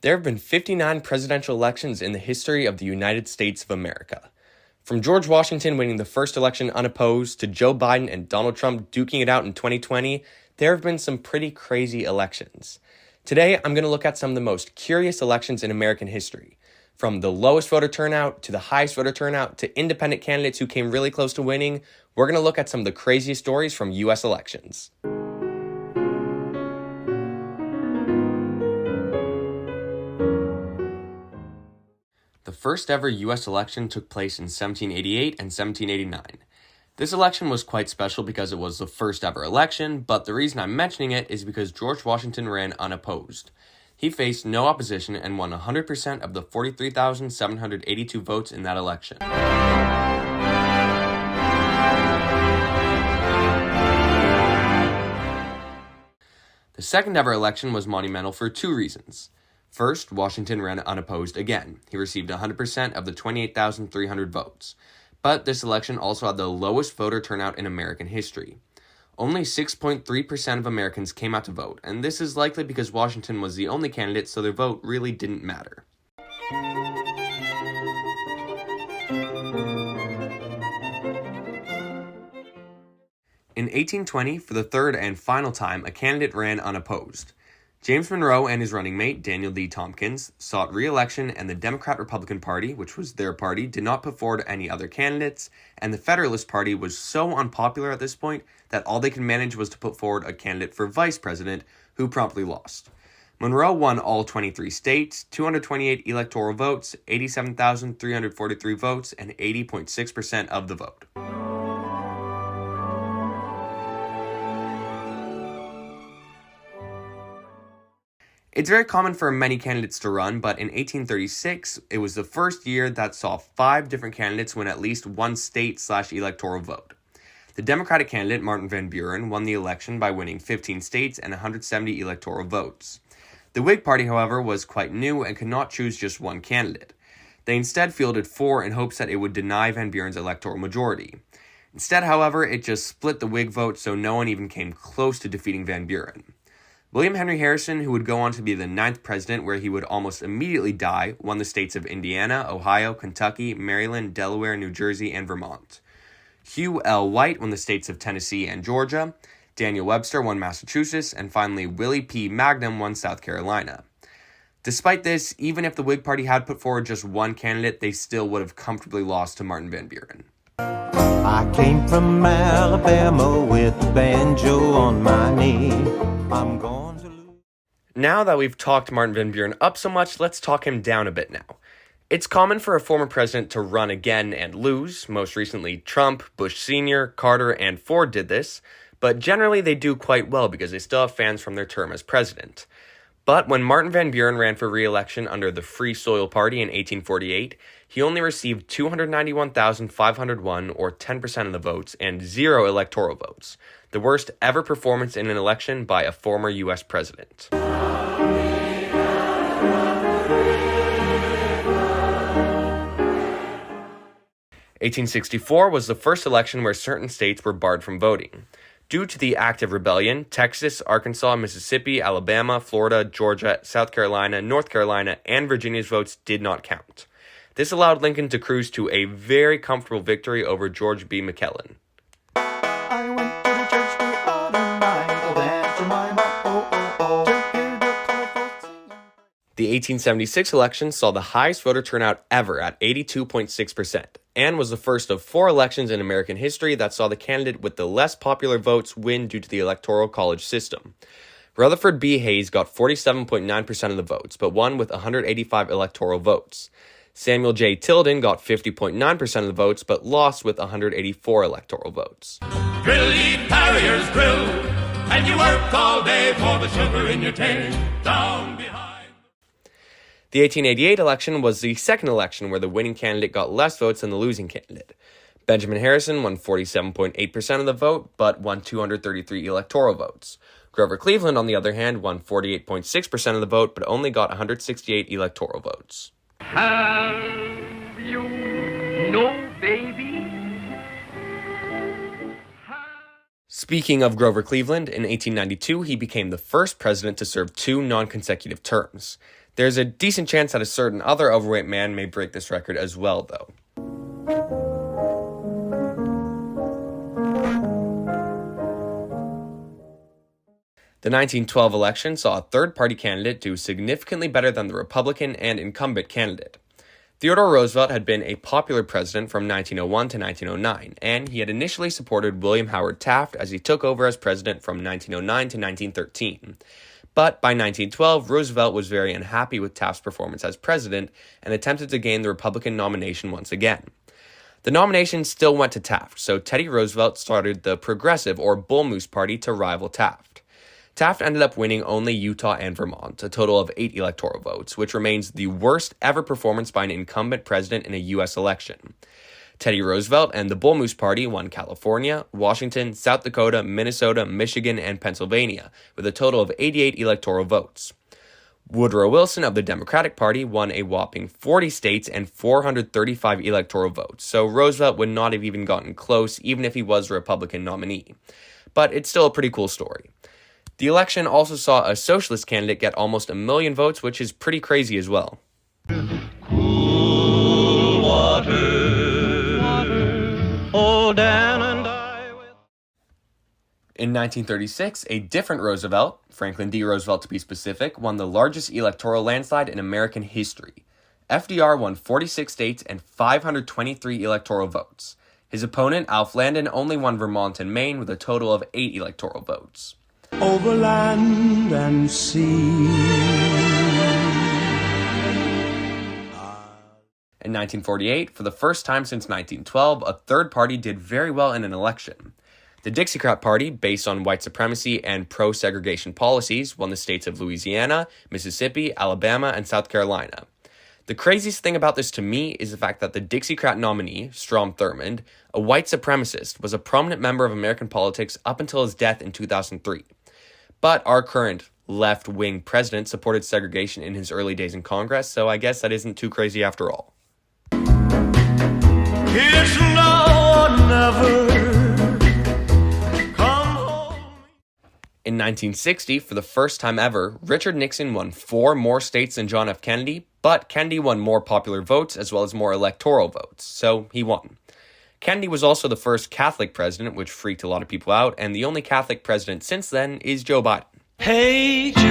There have been 59 presidential elections in the history of the United States of America. From George Washington winning the first election unopposed to Joe Biden and Donald Trump duking it out in 2020, there have been some pretty crazy elections. Today, I'm going to look at some of the most curious elections in American history. From the lowest voter turnout to the highest voter turnout to independent candidates who came really close to winning, we're going to look at some of the craziest stories from U.S. elections. The first ever U.S. election took place in 1788 and 1789. This election was quite special because it was the first ever election, but the reason I'm mentioning it is because George Washington ran unopposed. He faced no opposition and won 100% of the 43,782 votes in that election. The second ever election was monumental for two reasons. First, Washington ran unopposed again. He received 100% of the 28,300 votes. But this election also had the lowest voter turnout in American history. Only 6.3% of Americans came out to vote, and this is likely because Washington was the only candidate, so their vote really didn't matter. In 1820, for the third and final time, a candidate ran unopposed. James Monroe and his running mate, Daniel D. Tompkins, sought re-election, and the Democrat-Republican Party, which was their party, did not put forward any other candidates, and the Federalist Party was so unpopular at this point that all they could manage was to put forward a candidate for vice president, who promptly lost. Monroe won all 23 states, 228 electoral votes, 87,343 votes, and 80.6% of the vote. It's very common for many candidates to run, but in 1836, it was the first year that saw 5 different candidates win at least one state/electoral vote. The Democratic candidate, Martin Van Buren, won the election by winning 15 states and 170 electoral votes. The Whig Party, however, was quite new and could not choose just one candidate. They instead fielded 4 in hopes that it would deny Van Buren's electoral majority. Instead, however, it just split the Whig vote, so no one even came close to defeating Van Buren. William Henry Harrison, who would go on to be the 9th president where he would almost immediately die, won the states of Indiana, Ohio, Kentucky, Maryland, Delaware, New Jersey, and Vermont. Hugh L. White won the states of Tennessee and Georgia. Daniel Webster won Massachusetts, and finally Willie P. Magnum won South Carolina. Despite this, even if the Whig Party had put forward just one candidate, they still would have comfortably lost to Martin Van Buren. I came from Alabama with a banjo on my knee. I'm going to lose. Now that we've talked Martin Van Buren up so much, let's talk him down a bit now. It's common for a former president to run again and lose. Most recently, Trump, Bush Sr., Carter, and Ford did this, but generally they do quite well because they still have fans from their term as president. But when Martin Van Buren ran for re-election under the Free Soil Party in 1848, he only received 291,501, or 10% of the votes, and 0 electoral votes, the worst ever performance in an election by a former U.S. president. 1864 was the first election where certain states were barred from voting. Due to the active rebellion, Texas, Arkansas, Mississippi, Alabama, Florida, Georgia, South Carolina, North Carolina, and Virginia's votes did not count. This allowed Lincoln to cruise to a very comfortable victory over George B. McClellan. I went to the church the other night, oh, dance for my to hear the colorful singing. The 1876 election saw the highest voter turnout ever at 82.6%, and was the first of 4 elections in American history that saw the candidate with the less popular votes win due to the Electoral College system. Rutherford B. Hayes got 47.9% of the votes, but won with 185 electoral votes. Samuel J. Tilden got 50.9% of the votes, but lost with 184 electoral votes. Drill, ye carriers, drill, and you work all day for the sugar in your cane, down behind. The 1888 election was the second election where the winning candidate got less votes than the losing candidate. Benjamin Harrison won 47.8% of the vote, but won 233 electoral votes. Grover Cleveland, on the other hand, won 48.6% of the vote, but only got 168 electoral votes. Have you no baby? Speaking of Grover Cleveland, in 1892, he became the first president to serve 2 non-consecutive terms. There's a decent chance that a certain other overweight man may break this record as well, though. The 1912 election saw a third-party candidate do significantly better than the Republican and incumbent candidate. Theodore Roosevelt had been a popular president from 1901 to 1909, and he had initially supported William Howard Taft as he took over as president from 1909 to 1913. But by 1912, Roosevelt was very unhappy with Taft's performance as president and attempted to gain the Republican nomination once again. The nomination still went to Taft, so Teddy Roosevelt started the Progressive or Bull Moose Party to rival Taft. Taft ended up winning only Utah and Vermont, a total of 8 electoral votes, which remains the worst ever performance by an incumbent president in a U.S. election. Teddy Roosevelt and the Bull Moose Party won California, Washington, South Dakota, Minnesota, Michigan, and Pennsylvania, with a total of 88 electoral votes. Woodrow Wilson of the Democratic Party won a whopping 40 states and 435 electoral votes, so Roosevelt would not have even gotten close even if he was a Republican nominee. But it's still a pretty cool story. The election also saw a socialist candidate get almost 1 million votes, which is pretty crazy as well. Cool water. Oh, Dan and I will... In 1936, a different Roosevelt, Franklin D. Roosevelt to be specific, won the largest electoral landslide in American history. FDR won 46 states and 523 electoral votes. His opponent, Alf Landon, only won Vermont and Maine with a total of 8 electoral votes. Over land and sea. In 1948, for the first time since 1912, a third party did very well in an election. The Dixiecrat Party, based on white supremacy and pro-segregation policies, won the states of Louisiana, Mississippi, Alabama, and South Carolina. The craziest thing about this to me is the fact that the Dixiecrat nominee, Strom Thurmond, a white supremacist, was a prominent member of American politics up until his death in 2003. But our current left-wing president supported segregation in his early days in Congress, so I guess that isn't too crazy after all. It's now or never. Come home. In 1960, for the first time ever, Richard Nixon won 4 more states than John F. Kennedy, but Kennedy won more popular votes as well as more electoral votes, so he won. Kennedy was also the first Catholic president, which freaked a lot of people out, and the only Catholic president since then is Joe Biden. Hey Jude,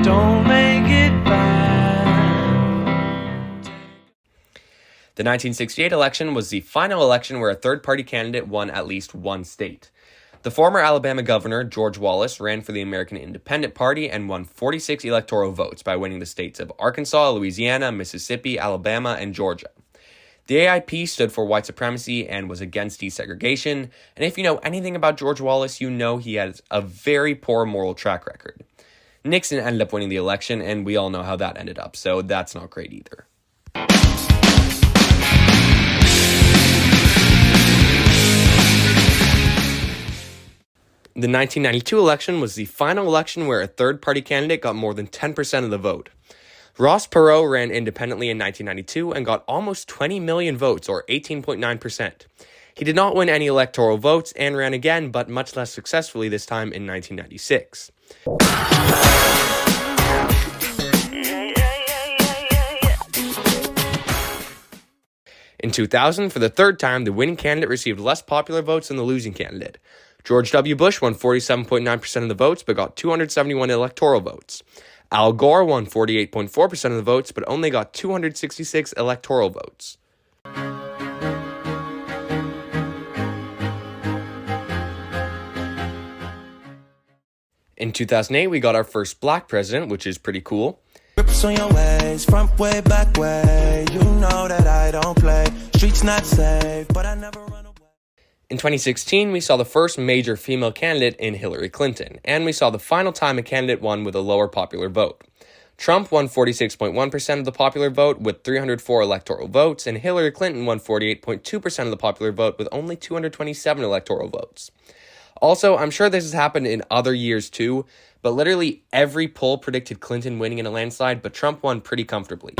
don't make it bad. The 1968 election was the final election where a third-party candidate won at least one state. The former Alabama governor, George Wallace, ran for the American Independent Party and won 46 electoral votes by winning the states of Arkansas, Louisiana, Mississippi, Alabama, and Georgia. The AIP stood for white supremacy and was against desegregation, and if you know anything about George Wallace, you know he has a very poor moral track record. Nixon ended up winning the election, and we all know how that ended up, so that's not great either. The 1992 election was the final election where a third-party candidate got more than 10% of the vote. Ross Perot ran independently in 1992 and got almost 20 million votes, or 18.9%. He did not win any electoral votes and ran again, but much less successfully this time in 1996. In 2000, for the third time, the winning candidate received less popular votes than the losing candidate. George W. Bush won 47.9% of the votes, but got 271 electoral votes. Al Gore won 48.4% of the votes, but only got 266 electoral votes. In 2008, we got our first black president, which is pretty cool. Grips on your ways, front way, back way. You know that I don't play. Streets not safe, but I never run away. In 2016, we saw the first major female candidate in Hillary Clinton, and we saw the final time a candidate won with a lower popular vote. Trump won 46.1% of the popular vote with 304 electoral votes, and Hillary Clinton won 48.2% of the popular vote with only 227 electoral votes. Also, I'm sure this has happened in other years too, but literally every poll predicted Clinton winning in a landslide, but Trump won pretty comfortably.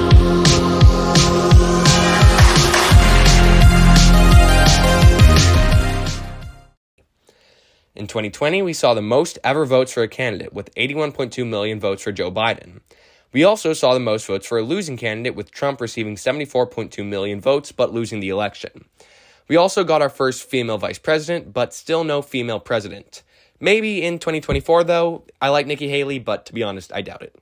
In 2020, we saw the most ever votes for a candidate, with 81.2 million votes for Joe Biden. We also saw the most votes for a losing candidate, with Trump receiving 74.2 million votes but losing the election. We also got our first female vice president, but still no female president. Maybe in 2024, though. I like Nikki Haley, but to be honest, I doubt it.